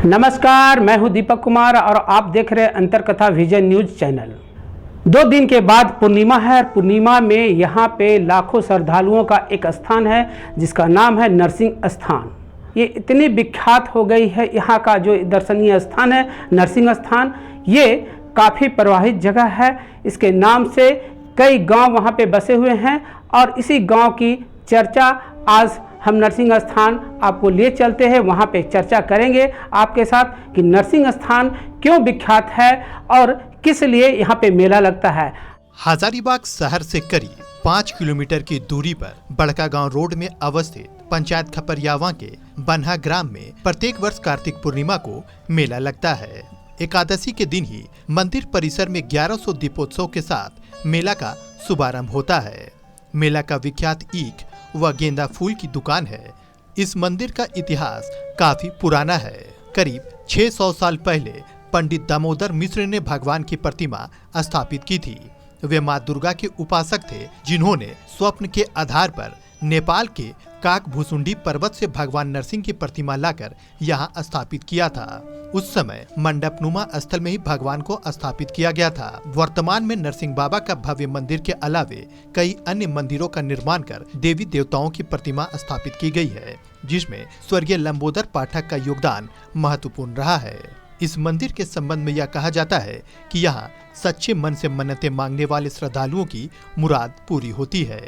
नमस्कार, मैं हूं दीपक कुमार और आप देख रहे हैं अंतरकथा विजन न्यूज चैनल। 2 दिन के बाद पूर्णिमा है। पूर्णिमा में यहाँ पे लाखों श्रद्धालुओं का एक स्थान है जिसका नाम है नरसिंह स्थान। ये इतनी विख्यात हो गई है, यहाँ का जो दर्शनीय स्थान है नरसिंह स्थान, ये काफ़ी प्रवाहित जगह है। इसके नाम से कई गांव वहाँ पे बसे हुए हैं और इसी गांव की चर्चा आज हम नरसिंह स्थान आपको लिए चलते हैं। वहाँ पे चर्चा करेंगे आपके साथ कि नरसिंह स्थान क्यों विख्यात है और किस लिए यहाँ पे मेला लगता है। हजारीबाग शहर से करीब 5 किलोमीटर की दूरी पर बड़कागांव रोड में अवस्थित पंचायत खपरियावा के बनहा ग्राम में प्रत्येक वर्ष कार्तिक पूर्णिमा को मेला लगता है। एकादशी के दिन ही मंदिर परिसर में 1100 दीपोत्सव के साथ मेला का शुभारंभ होता है। मेला का विख्यात ईख व गेंदा फूल की दुकान है। इस मंदिर का इतिहास काफी पुराना है। करीब 600 साल पहले पंडित दामोदर मिश्र ने भगवान की प्रतिमा स्थापित की थी। वे मां दुर्गा के उपासक थे जिन्होंने स्वप्न के आधार पर नेपाल के काकभुसुंडी पर्वत से भगवान नरसिंह की प्रतिमा लाकर यहाँ स्थापित किया था। उस समय मंडपनुमा स्थल में ही भगवान को स्थापित किया गया था। वर्तमान में नरसिंह बाबा का भव्य मंदिर के अलावे कई अन्य मंदिरों का निर्माण कर देवी देवताओं की प्रतिमा स्थापित की गई है, जिसमें स्वर्गीय लंबोदर पाठक का योगदान महत्वपूर्ण रहा है। इस मंदिर के संबंध में यह कहा जाता है कि यहाँ सच्चे मन से मन्नतें मांगने वाले श्रद्धालुओं की मुराद पूरी होती है।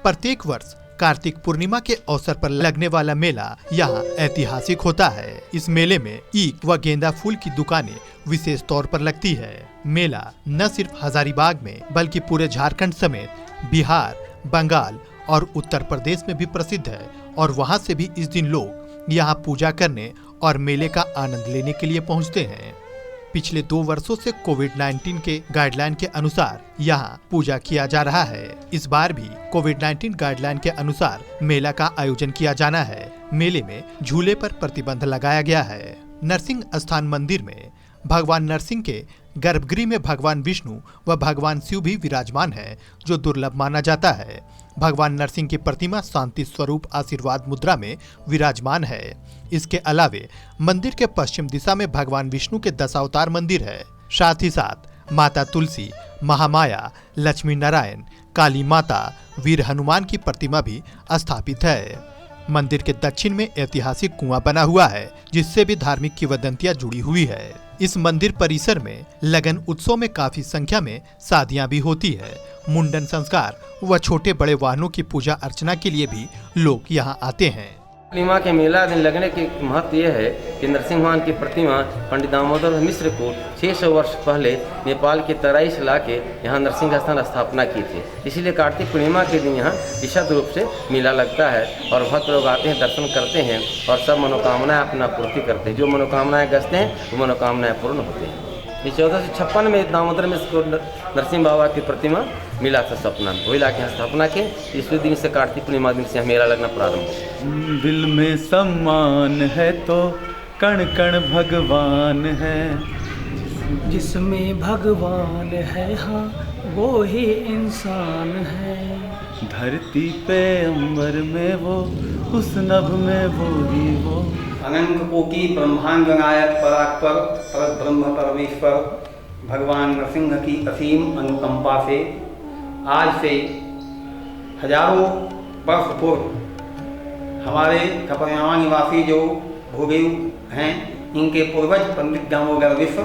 प्रत्येक वर्ष कार्तिक पूर्णिमा के अवसर पर लगने वाला मेला यहाँ ऐतिहासिक होता है। इस मेले में ईख व गेंदा फूल की दुकानें विशेष तौर पर लगती है। मेला न सिर्फ हजारीबाग में बल्कि पूरे झारखंड समेत बिहार, बंगाल और उत्तर प्रदेश में भी प्रसिद्ध है और वहाँ से भी इस दिन लोग यहाँ पूजा करने और मेले का आनंद लेने के लिए पहुँचते हैं। पिछले 2 वर्षों से कोविड-19 के गाइडलाइन के अनुसार यहाँ पूजा किया जा रहा है। इस बार भी कोविड-19 गाइडलाइन के अनुसार मेला का आयोजन किया जाना है। मेले में झूले पर प्रतिबंध लगाया गया है। नरसिंह स्थान मंदिर में भगवान नरसिंह के गर्भगृह में भगवान विष्णु व भगवान शिव भी विराजमान है, जो दुर्लभ माना जाता है। भगवान नरसिंह की प्रतिमा शांति स्वरूप आशीर्वाद मुद्रा में विराजमान है। इसके अलावे मंदिर के पश्चिम दिशा में भगवान विष्णु के दशावतार मंदिर है। साथ ही साथ माता तुलसी, महामाया, लक्ष्मी नारायण, काली माता, वीर हनुमान की प्रतिमा भी स्थापित है। मंदिर के दक्षिण में ऐतिहासिक कुआं बना हुआ है, जिससे भी धार्मिक किंवदंतियां जुड़ी हुई है। इस मंदिर परिसर में लगन उत्सव में काफी संख्या में शादियां भी होती है। मुंडन संस्कार व छोटे बड़े वाहनों की पूजा अर्चना के लिए भी लोग यहाँ आते हैं। पूर्णिमा के मेला दिन लगने की महत्व यह है कि नरसिंह भगवान की प्रतिमा पंडित दामोदर मिश्र को 600 वर्ष पहले नेपाल के तराई से लाके यहाँ नरसिंह स्थान स्थापना की थी। इसीलिए कार्तिक पूर्णिमा के दिन यहाँ विशद रूप से मेला लगता है और भक्त लोग आते हैं, दर्शन करते हैं और सब मनोकामनाएं अपना पूर्ति करते हैं। जो मनोकामनाएं गसते हैं वो मनोकामनाएं पूर्ण होती हैं। 1456 में दामोदर मिश्र को नरसिंह बाबा की प्रतिमा मिला था सपना में, वही लाके यहाँ स्थापना के। इसी दिन से कार्तिक पूर्णिमा दिन से यहाँ मेला लगना प्रारंभ हो। दिल में सम्मान है तो कण कण भगवान है, जिसमें भगवान है हाँ वो ही इंसान है। धरती पे अंबर में वो, उस नभ में वो ही वो। अनंत कोटि ब्रह्मांड नायक परात्पर पर ब्रह्म परमेश्वर भगवान नरसिंह की असीम अनुकंपा से आज से हजारों वर्ष पूर्व हमारे खपरियावा निवासी जो भूदेव हैं, इनके पूर्वज पंडित दामोदर मिश्र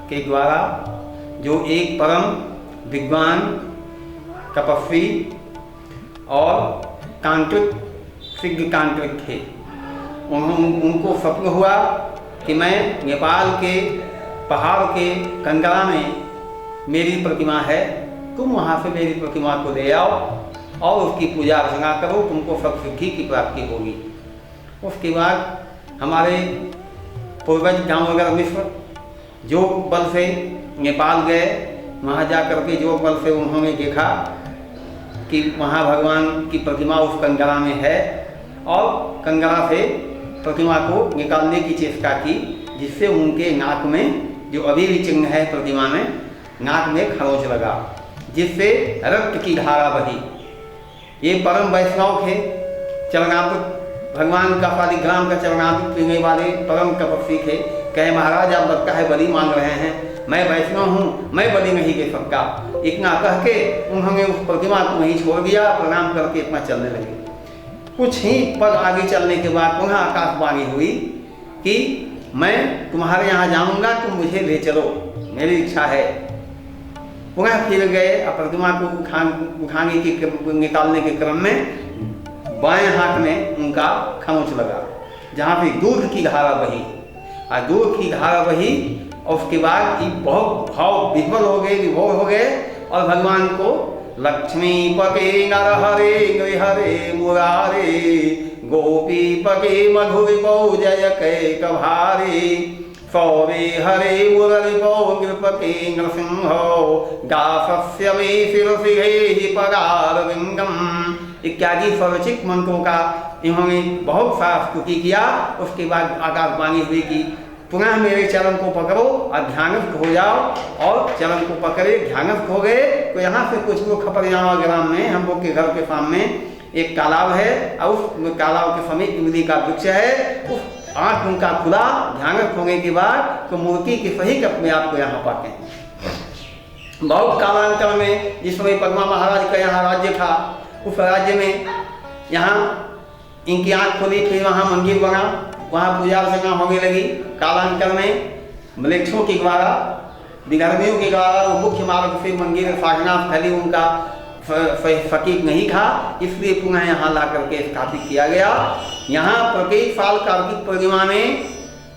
के द्वारा जो एक परम विद्वान, तपस्वी और तांत्रिक, सिद्ध तांत्रिक थे, उनको स्वप्न हुआ कि मैं नेपाल के पहाड़ के कंगरा में मेरी प्रतिमा है, तुम वहाँ से मेरी प्रतिमा को ले आओ और उसकी पूजा अर्चना करो, तुमको सब सिद्धि की प्राप्ति होगी। उसके बाद हमारे पूर्वज दामोदर मिश्र जो बल से नेपाल गए, वहाँ जा कर के जो बल से उन्होंने देखा कि वहाँ भगवान की प्रतिमा उस कंगरा में है और कंगरा से प्रतिमा को निकालने की चेष्टा की, जिससे उनके नाक में जो अभी भी चिन्ह है प्रतिमा में, नाक में खरोंच लगा, जिससे रक्त की धारा बही। ये परम वैष्णव थे, चरणामृत भगवान का शालिग्राम का चरणामृत पीने वाले परम तपस्वी थे। कहे महाराज आप लगता है बलि मांग रहे हैं, मैं वैष्णव हूँ, मैं बलि नहीं दे सकता। इतना कह के उन्होंने उस प्रतिमा को वहीं छोड़ दिया, प्रणाम करके अपना चलने लगे। कुछ ही पग आगे चलने के बाद पुनः आकाशवाणी हुई कि मैं तुम्हारे यहाँ जाऊँगा, तुम मुझे ले चलो, मेरी इच्छा है। पुनः फिर गए, प्रतिमा को उठाने के निकालने के क्रम में बाएं हाथ में उनका खरोंच लगा, जहाँ पे दूध की धारा बही, और दूध की धारा बही, और उसके बाद ये बहुत भाव विभोर हो गए और भगवान को लक्ष्मी पके नर हरे हरे मुरारे गोपी पके मधुर पौ जय कै कभारे सौरे हरे मुरली पौ नृपते नृसिंह दासस्य मे शिरसिहे परारविंदम इत्यादि स्वरचित मंत्रों का इन्होंने बहुत सारा स्तुति किया। उसके बाद आकाशवाणी हुई कि पुनः मेरे चरण को पकड़ो और ध्यानस्थ हो जाओ, और चरण को पकड़े ध्यानस्थ हो गए। तो यहाँ से कुछ लोग खपरियावा ग्राम में हम लोग के घर के सामने एक तालाब है, और उस तालाब के समीप इमली का वृक्ष है। उस आँख उनका खुला, ध्यानस्थ होने के बाद तो मूर्ति के सही अपने आप को यहाँ पाते हैं। बहुत कालांतर में जिस समय पद्मा महाराज का यहाँ राज्य था, उस राज्य में यहाँ इनकी आँख खुली, फिर वहाँ मंदिर बना, वहाँ पूजा अर्चना होने लगी। कालांतर में मलेच्छों के द्वारा, विधर्मियों के द्वारा वो मुख्य मार्ग से मंदिर साधना स्थली उनका सटीक नहीं था, इसलिए पुनः यहाँ ला करके स्थापित किया गया। यहाँ प्रत्येक साल कार्तिक पूर्णिमा में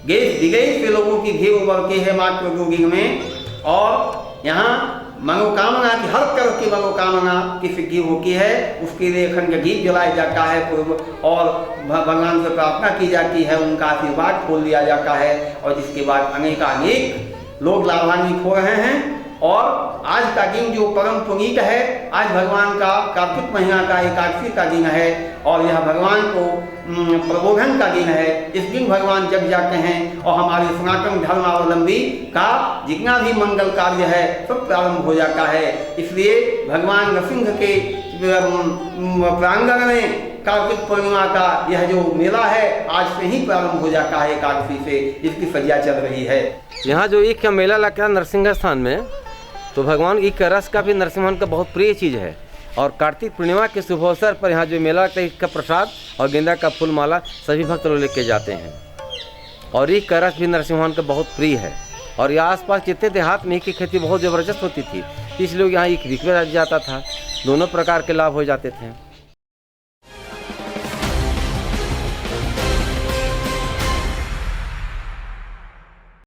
देश विदेश से लोगों की भीड़ उमड़ती है माँ प्रभुगिर में, और यहाँ मनोकामना की हर तरह की मनोकामना की सिद्धि होती है। उसके लिए अखंड गीत जलाया जाता है और भगवान से प्रार्थना की जाती है, उनका आशीर्वाद खोल दिया जाता है, और जिसके बाद अनेक लोग लाभान्वित हो रहे हैं। और आज का दिन जो परम पुनीत है, आज भगवान का कार्तिक महीना का एकादशी का दिन है, और यह भगवान को प्रबोधन का दिन है। इस दिन भगवान जग जाते हैं और हमारे सनातन धर्मावलंबी का जितना भी मंगल कार्य है सब प्रारंभ हो जाता है। इसलिए भगवान नरसिंह के प्रांगण में कार्तिक पूर्णिमा का यह जो मेला है आज से ही प्रारंभ हो जाता है, एकादशी से जिसकी सज्जा चल रही है। यहाँ जो ईख का मेला लगता है नरसिंह स्थान में, तो भगवान ईख का रस का भी नरसिंह का बहुत प्रिय चीज़ है। और कार्तिक पूर्णिमा के शुभ अवसर पर यहाँ जो मेला लगता है, ईख का प्रसाद और गेंदा का फूल माला सभी भक्त लोग लेके जाते हैं। और ईख का रस भी नरसिंह का बहुत प्रिय है। और यहाँ आसपास जितने देहात में ईख की खेती बहुत ज़बरदस्त होती थी, इसलिए यहाँ ईख बिकवा जाता था, दोनों प्रकार के लाभ हो जाते थे।